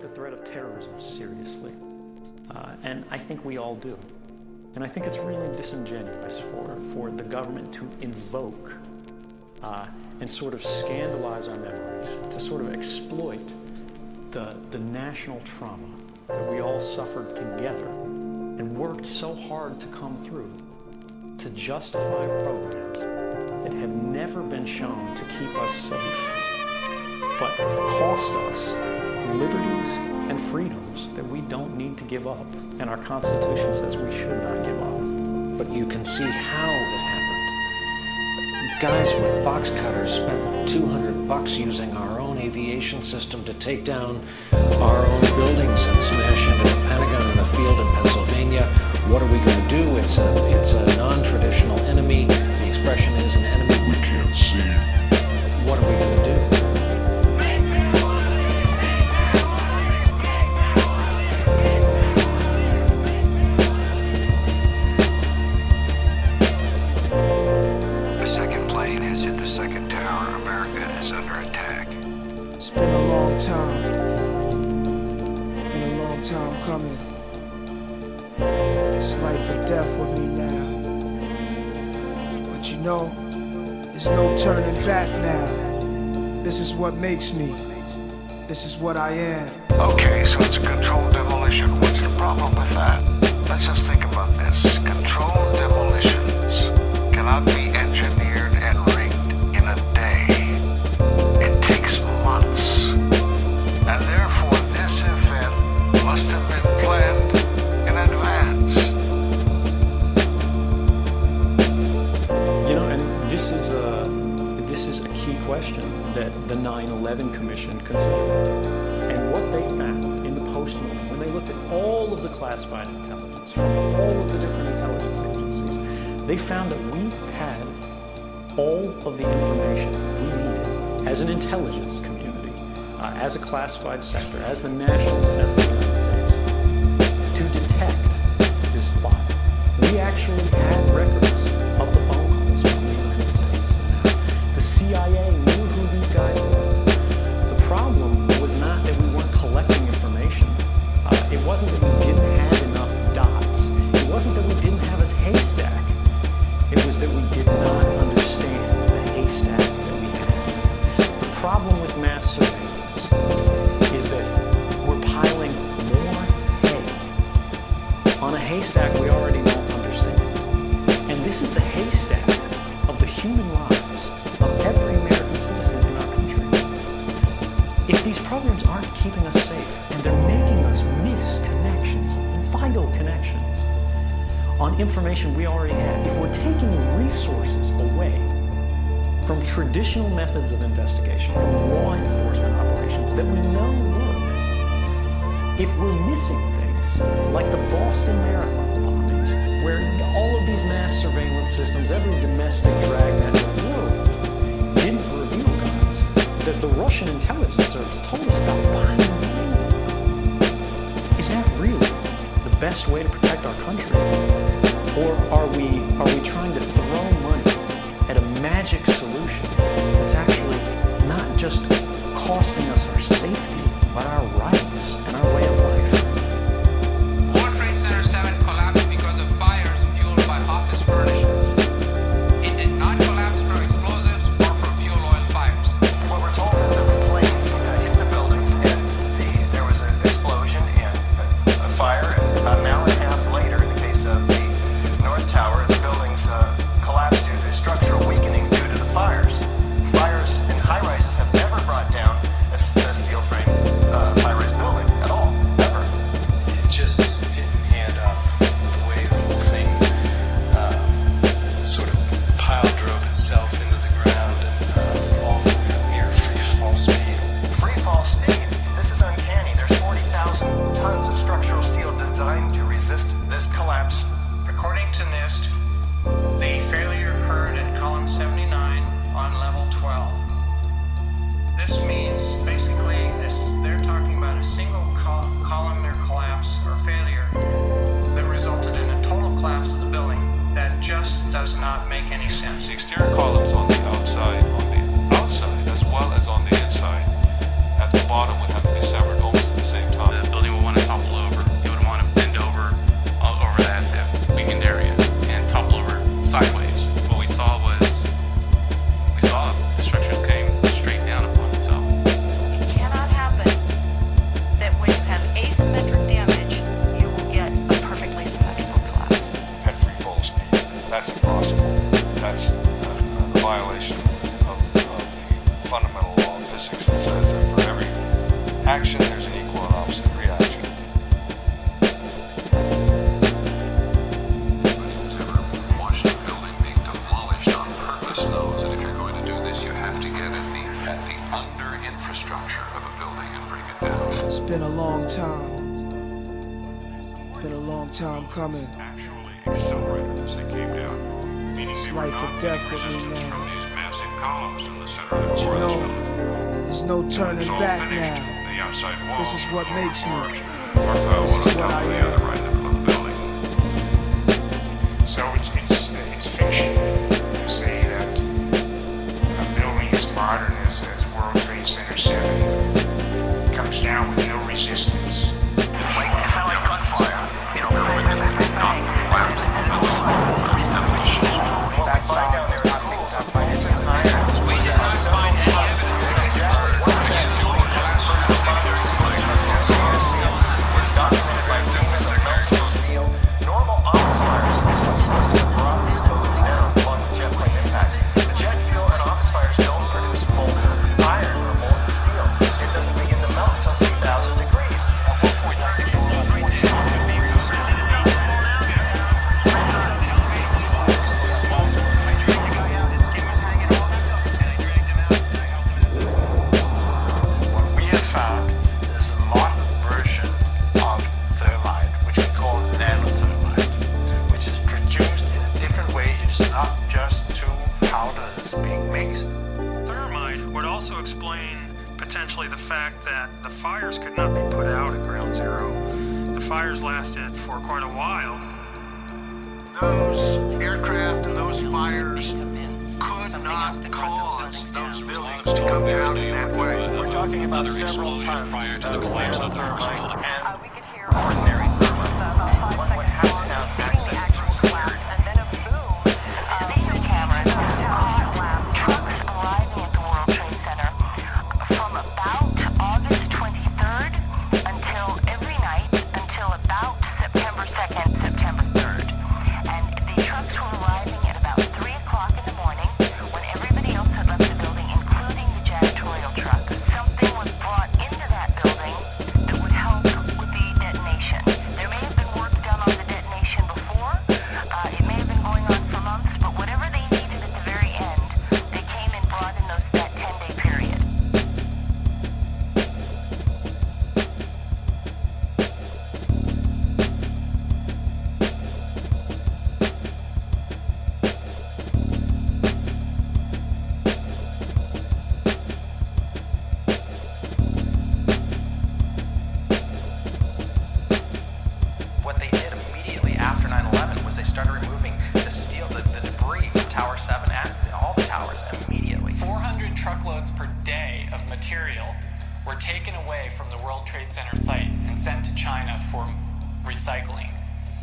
the threat of terrorism seriously, and I think we all do. And I think it's really disingenuous for the government to invoke and sort of scandalize our memories, to sort of exploit the national trauma that we all suffered together and worked so hard to come through, to justify programs that have never been shown to keep us safe, but cost us liberties and freedoms that we don't need to give up, and our Constitution says we should not give up. But you can see how it happened. Guys with box cutters spent $200 using our own aviation system to take down our own buildings and smash into the Pentagon in a field in Pennsylvania. What are we going to do? It's a non-traditional enemy. The expression is an enemy we can't see. What are we going to do? It's been a long time. Been a long time coming. It's life or death with me now. But you know, there's no turning back now. This is what makes me. This is what I am. Okay, so it's a controlled demolition. What's the problem with that? Let's just think about this. Controlled demolitions cannot be engineered and rigged in a day. It takes months. And therefore this event must have been planned in advance. You know, and this is a key question that the 9/11 Commission considered. And what they found in the post-mortem, when they looked at all of the classified intelligence from all of the different intelligence agencies, they found that we had all of the information we needed as an intelligence community, as a classified sector, as the national defense of the United States, to detect this plot. We actually had records of the phone calls from the United States. The CIA knew who these guys were. The problem was not that we weren't collecting information. It wasn't that we didn't have enough dots. It wasn't that we didn't have a haystack. It was that we did not understand the haystack that we had. The problem with mass surveillance is that we're piling more hay on a haystack we already don't understand. And this is the haystack of the human lives of every American citizen in our country. If these programs aren't keeping us safe, and they're making us miss connections, vital connections, on information we already have, if we're taking resources away from traditional methods of investigation, from law enforcement operations that we know work, if we're missing things like the Boston Marathon bombings, where all of these mass surveillance systems, every domestic dragnet in the world, didn't reveal guns that the Russian intelligence service told us about buying land. Is that really the best way to protect our country? Or are we trying to throw money at a magic solution that's actually not just costing us our safety, but our rights and our way of life? World Trade Center 7 collapsed because of fires fueled by office furnishings. It did not collapse from explosives or from fuel oil fires. Well, we're told that the planes hit the buildings and there was an explosion and a fire. And about an hour and a half later, in the case of the North Tower, the buildings collapsed due to structural weakening due to the fires. Fires in high-rises have never brought down a steel frame. action, there's an equal and opposite reaction. Whoever watched a building being demolished on purpose knows that if you're going to do this, you have to get at the under infrastructure of a building and bring it down. It's been a long time. Been a long time coming. Actually accelerated as they came down, meaning they were life or not death getting with me resistance now. from these massive columns in the center of the But you core of this know, building. there's no turning It's all back finished. now. The outside walls, This is what makes me. One pile, This one is on what top I of the am. other, right in the middle of the building. So it's fiction to say that a building as modern as World Trade Center 7 comes down with no resistance. I find down there things up by engine higher. We did not find any evidence of It's documented by famous melting steel. Normal office fires is what's supposed to have brought these buildings down along with jet plane impacts. But jet fuel and office fires don't produce molten iron or molten steel. It doesn't begin to melt until 3,000 degrees. What we have found is a modern version of thermite, which we call nanothermite, which is produced in a different way. It's not just two powders being mixed. Thermite would also explain potentially the fact that the fires could not be put out at Ground Zero. The fires lasted for quite a while. Those aircraft and those fires could not cause those buildings to come down in that way. We're talking about Another several explosion tons prior to the of collapse of the first nanothermite building. and ordinary thermite. One would have to have access to secured. And then a boom. Video cameras caught trucks arriving at the World Trade Center from about August 23rd until every night until about September 2nd, September 3rd. And the trucks were arriving at about 3 o'clock in the morning when everybody else had left the building, including the janitorial truck. Something was brought into that building that would help with the detonation. There may have been work done on the detonation before. It may have been going on for months, but whatever they needed at the very end, they came and brought in that 10-day period. What they did immediately after 9/11 was they started removing the steel, the debris from Tower 7 and all the towers immediately. 400 truckloads per day of material were taken away from the World Trade Center site and sent to China for recycling.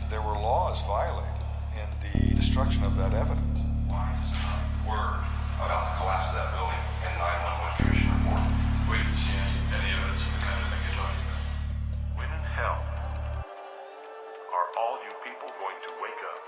There were laws violated in the destruction of that evidence. Why is there not word about the collapse of that building in 911 Commission report? We didn't see any evidence of the kind of thing you're talking about. When in hell are all you people going to wake up?